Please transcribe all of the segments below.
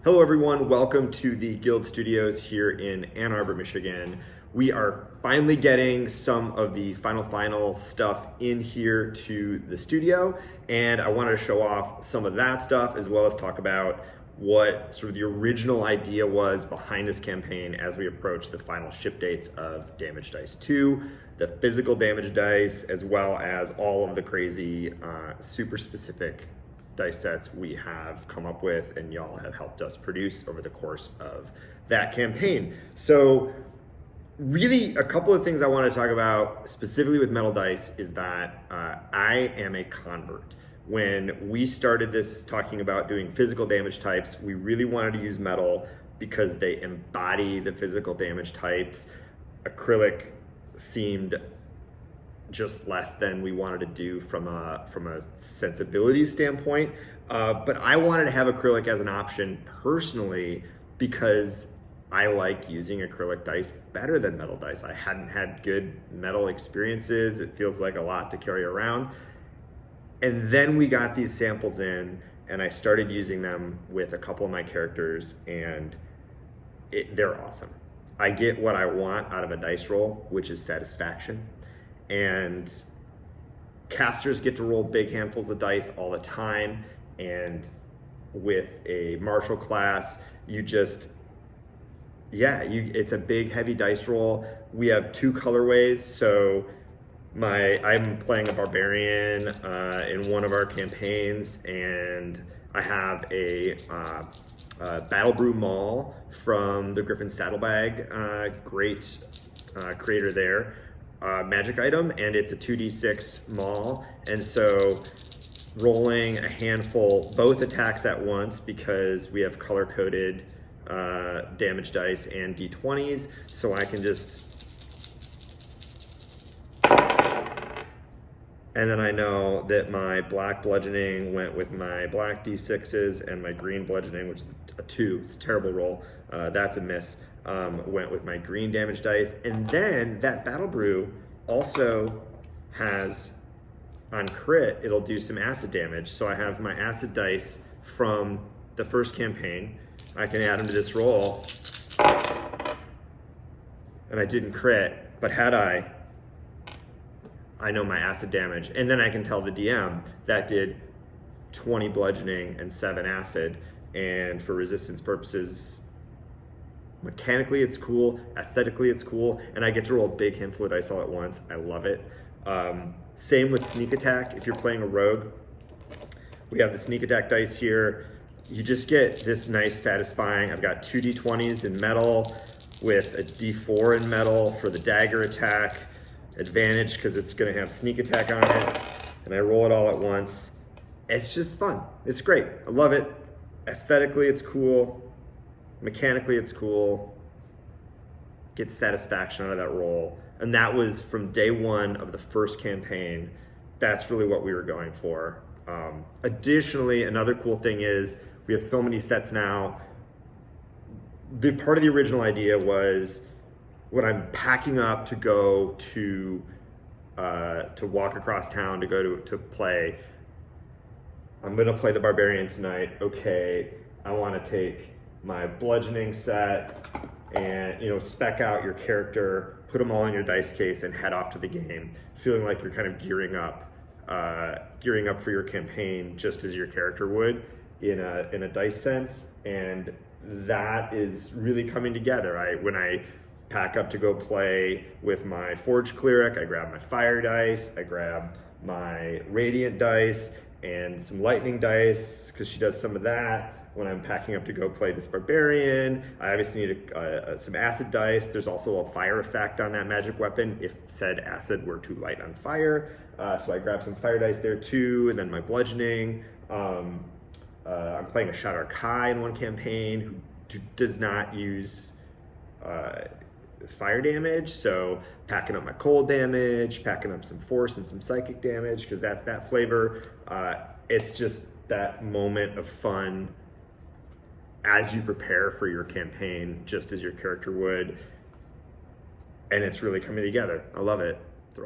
Hello everyone, welcome to the Guild Studios here in Ann Arbor, Michigan. We are finally getting some of the final stuff in here to the studio, and I wanted to show off some of that stuff as well as talk about what sort of the original idea was behind this campaign as we approach the final ship dates of Damage Dice 2, the physical damage dice, as well as all of the crazy super specific dice sets we have come up with and y'all have helped us produce over the course of that campaign. So really a couple of things I want to talk about specifically with metal dice is that I am a convert. When we started this talking about doing physical damage types, we really wanted to use metal because they embody the physical damage types. Acrylic seemed just less than we wanted to do from a sensibility standpoint. But I wanted to have acrylic as an option personally because I like using acrylic dice better than metal dice. I hadn't had good metal experiences. It feels like a lot to carry around. And then we got these samples in and I started using them with a couple of my characters and they're awesome. I get what I want out of a dice roll, which is satisfaction. And casters get to roll big handfuls of dice all the time, and with a martial class, it's a big heavy dice roll. We have two colorways, so I'm playing a barbarian in one of our campaigns, and I have a Battle Brew Maul from the Griffin Saddlebag, great creator there. Magic item, and it's a 2d6 maul, and so rolling a handful, both attacks at once because we have color-coded damage dice and d20s, so I can just, and then I know that my black bludgeoning went with my black d6s and my green bludgeoning, which is a 2, it's a terrible roll, that's a miss. Went with my green damage dice, and then that Battle Brew also has on crit, it'll do some acid damage. So I have my acid dice from the first campaign. I can add them to this roll, and I didn't crit, but had I know my acid damage, and then I can tell the DM that did 20 bludgeoning and 7 acid, and for resistance purposes, mechanically it's cool, aesthetically it's cool, and I get to roll a big handful of dice all at once. I love it. Same with sneak attack. If you're playing a rogue, we have the sneak attack dice here. You just get this nice satisfying, I've got 2 d20s in metal with a d4 in metal for the dagger attack, advantage because it's going to have sneak attack on it, and I roll it all at once. It's just fun. It's great. I love it. Aesthetically it's cool. Mechanically, it's cool. Get satisfaction out of that roll. And that was from day one of the first campaign. That's really what we were going for. Additionally, another cool thing is we have so many sets now. The part of the original idea was when I'm packing up to go to walk across town to go to play, I'm gonna play the barbarian tonight. Okay, I wanna take my bludgeoning set and spec out your character, put them all in your dice case and head off to the game, feeling like you're kind of gearing up for your campaign just as your character would in a dice sense. And that is really coming together. When I pack up to go play with my Forge Cleric, I grab my fire dice, I grab my radiant dice and some lightning dice because she does some of that. When I'm packing up to go play this barbarian, I obviously need some acid dice. There's also a fire effect on that magic weapon if said acid were too light on fire. So I grab some fire dice there too, and then my bludgeoning. I'm playing a Shadar Kai in one campaign who does not use fire damage, so packing up my cold damage, packing up some force and some psychic damage because that's that flavor. It's just that moment of fun as you prepare for your campaign, just as your character would, and it's really coming together. I love it.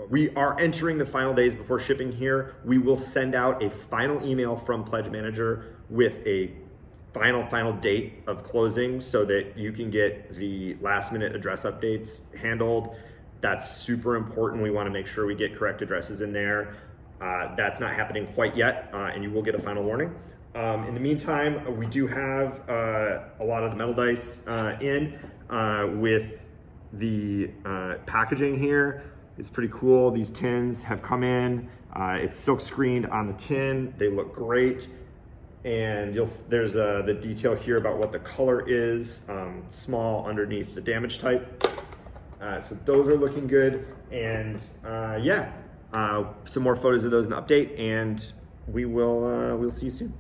We are entering the final days before shipping here. We will send out a final email from Pledge Manager with a final date of closing so that you can get the last minute address updates handled. That's super important. We want to make sure we get correct addresses in there. That's not happening quite yet, and you will get a final warning. In the meantime, we do have a lot of the metal dice in with the packaging here. It's pretty cool. These tins have come in. It's silk screened on the tin. They look great. And there's the detail here about what the color is, small underneath the damage type. So those are looking good. And yeah, some more photos of those in the update, and we'll see you soon.